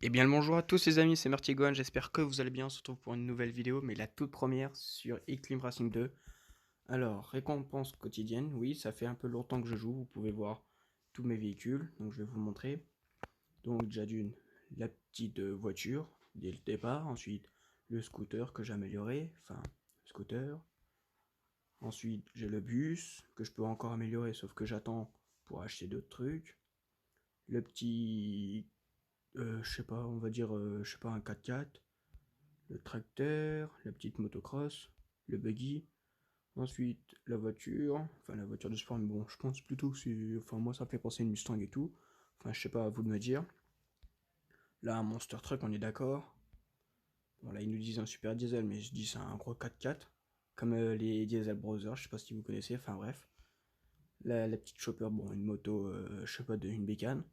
Eh bien le bonjour à tous les amis, c'est Martigohan, j'espère que vous allez bien, on se retrouve pour une nouvelle vidéo, mais la toute première sur Eclim Racing 2. Alors, récompense quotidienne, oui, ça fait un peu longtemps que je joue, vous pouvez voir tous mes véhicules, donc je vais vous montrer. Donc déjà d'une, la petite voiture, dès le départ, ensuite le scooter que j'ai amélioré, enfin, scooter. Ensuite j'ai le bus, que je peux encore améliorer, sauf que j'attends pour acheter d'autres trucs. Le petit je sais pas, on va dire, je sais pas, un 4x4, le tracteur, la petite motocross, le buggy, ensuite la voiture, enfin la voiture de sport, mais bon, je pense plutôt que c'est, enfin moi ça me fait penser à une Mustang et tout, enfin je sais pas, à vous de me dire. Là, un Monster Truck, on est d'accord. Bon là, ils nous disent un super diesel, mais je dis c'est un gros 4x4, comme les Diesel Brothers, je sais pas si vous connaissez, enfin bref. La petite chopper, bon, une moto, je sais pas, une bécane.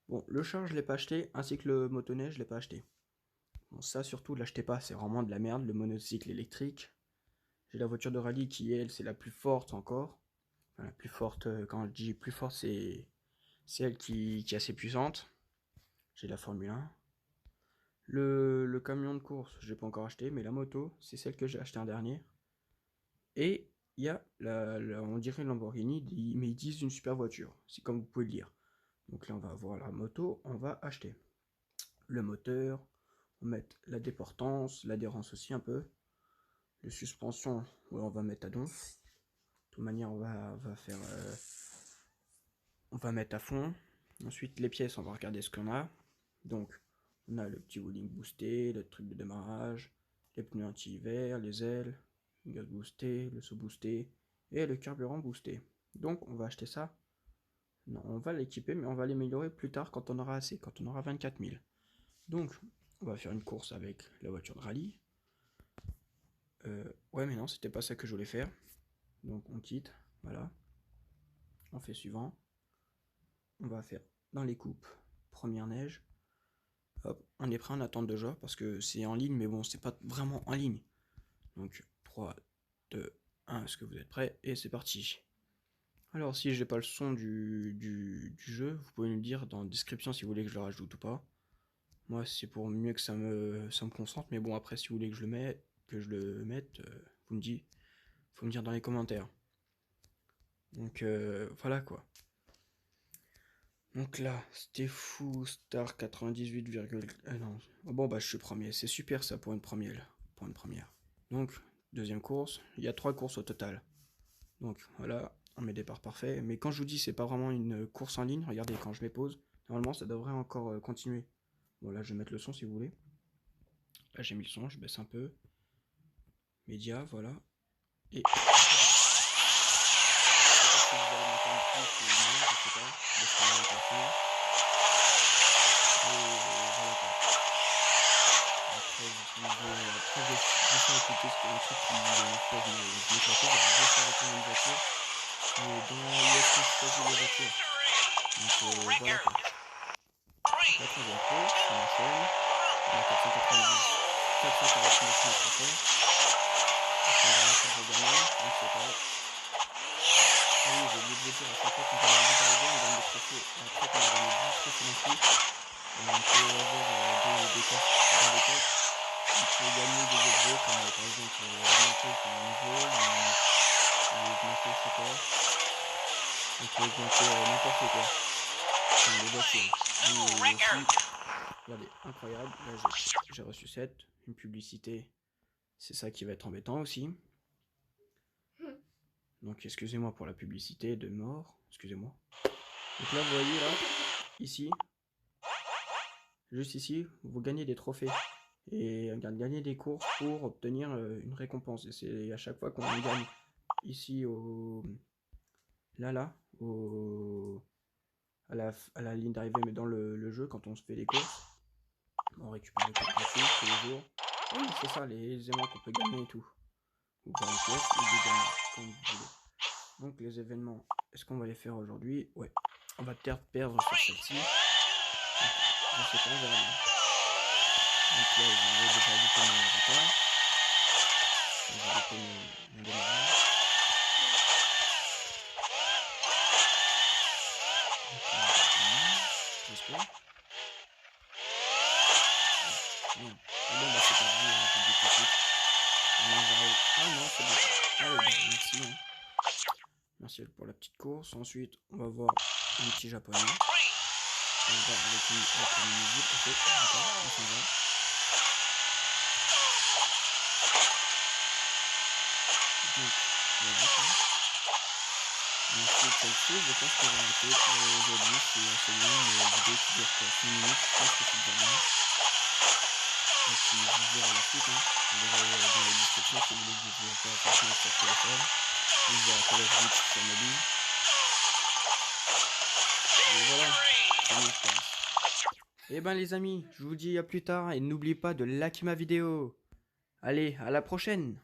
Bon, le char, je l'ai pas acheté, ainsi que le motoneige, je l'ai pas acheté. Bon, ça surtout, l'achetez pas, c'est vraiment de la merde, le monocycle électrique. J'ai la voiture de rallye qui, elle, c'est la plus forte encore. Enfin, la plus forte, quand je dis plus forte, c'est elle qui est assez puissante. J'ai la Formule 1. Le camion de course, je n'ai pas encore acheté, mais la moto, c'est celle que j'ai acheté en dernier. Et il y a, on dirait une Lamborghini, mais ils disent une super voiture, c'est comme vous pouvez le lire. Donc là, on va avoir la moto, on va acheter le moteur, on va mettre la déportance, l'adhérence aussi un peu. Les suspensions, ouais, on va mettre à donf. De toute manière, va faire, on va mettre à fond. Ensuite, les pièces, on va regarder ce qu'on a. Donc, on a le petit wheeling boosté, le truc de démarrage, les pneus anti-hiver, les ailes, le gaz boosté, le saut boosté et le carburant boosté. Donc, on va acheter ça. Non, on va l'équiper, mais on va l'améliorer plus tard quand on aura assez, quand on aura 24 000. Donc, on va faire une course avec la voiture de rallye. Ouais, mais non, c'était pas ça que je voulais faire. Donc, on quitte. Voilà. On fait suivant. On va faire dans les coupes, première neige. Hop, on est prêt en attente de joueurs parce que c'est en ligne, mais bon, c'est pas vraiment en ligne. Donc 3, 2, 1, est-ce que vous êtes prêts? Et c'est parti. Alors si j'ai pas le son du jeu, vous pouvez me le dire dans la description si vous voulez que je le rajoute ou pas. Moi c'est pour mieux que ça me concentre, mais bon après si vous voulez que je le mette, faut me dire dans les commentaires. Donc voilà quoi. Donc là, c'était fou, Star 98, non. Oh, bon bah je suis premier, c'est super ça pour une première. Pour une première. Donc, deuxième course, il y a 3 courses au total. Donc voilà, on met départ parfait. Mais quand je vous dis c'est pas vraiment une course en ligne, regardez quand je mets pause, normalement ça devrait encore continuer. Bon là je vais mettre le son si vous voulez. Là j'ai mis le son, je baisse un peu. Média, voilà. Et si vous allez m'entendre plus ou non, je sais pas. Parce qu'on est pas fond. Et voilà quoi. Après, je vais écouter ce que un truc qui fois je m'éclatais, j'avais juste arrêté une voiture. Mais dans où est-ce que je choisis les voitures. Donc voilà quoi. Donc la troisième course, on enchaîne. On a 449 mètres à faire. Est-ce qu'on va réussir à gagner? On ne sait pas. Ah oui, j'ai oublié de vous dire, à chaque fois qu'on gagne 10 arrivées, on gagne des trophées. Et après qu'on a gagné 10 trophées d'un coup, on peut avoir des coffres. Dans les coffres, on peut gagner des objets comme par exemple augmenter son niveau ou augmenter, je sais pas, on peut augmenter n'importe quoi. Enfin, les voitures. Et aussi, regardez, incroyable, là j'ai reçu 7, une publicité, c'est ça qui va être embêtant aussi. Donc excusez-moi pour la publicité de mort, excusez-moi. Donc là vous voyez là, ici, juste ici, vous gagnez des trophées. Et gagner des courses pour obtenir une récompense. Et c'est à chaque fois qu'on gagne ici au... Là, à la ligne d'arrivée, mais dans le jeu, quand on se fait les courses, on récupère les courses gratuites tous les jours. Oui, c'est ça, les éléments qu'on peut gagner et tout. Ou voir les pièces, ou des gamins, comme vous voulez. Donc les événements, est-ce qu'on va les faire aujourd'hui? Ouais. On va peut-être perdre sur celle-ci. Je sais pas, on verra bien. Donc là, je vais déjà ajouter mon retard. Je vais ajouter mon démarrage. Donc là, j'espère. la petite course. Ensuite, on va voir un petit japonais. On va avec une musique. Ok, d'accord, on s'en va. Donc, voilà quoi. Ensuite, celle-ci, je pense que je vais arrêter pour aujourd'hui. C'est assez long, mais la vidéo qui dure quoi 5 minutes, je pense que c'est déjà bien. Donc, si vous verrez la suite, hein, vous verrez dans la description si vous voulez que je joue encore à Fortnite sur téléphone. Vous verrez Call of Duty sur mobile. Et voilà, première phase. Et ben les amis, je vous dis à plus tard et n'oubliez pas de liker ma vidéo. Allez, à la prochaine!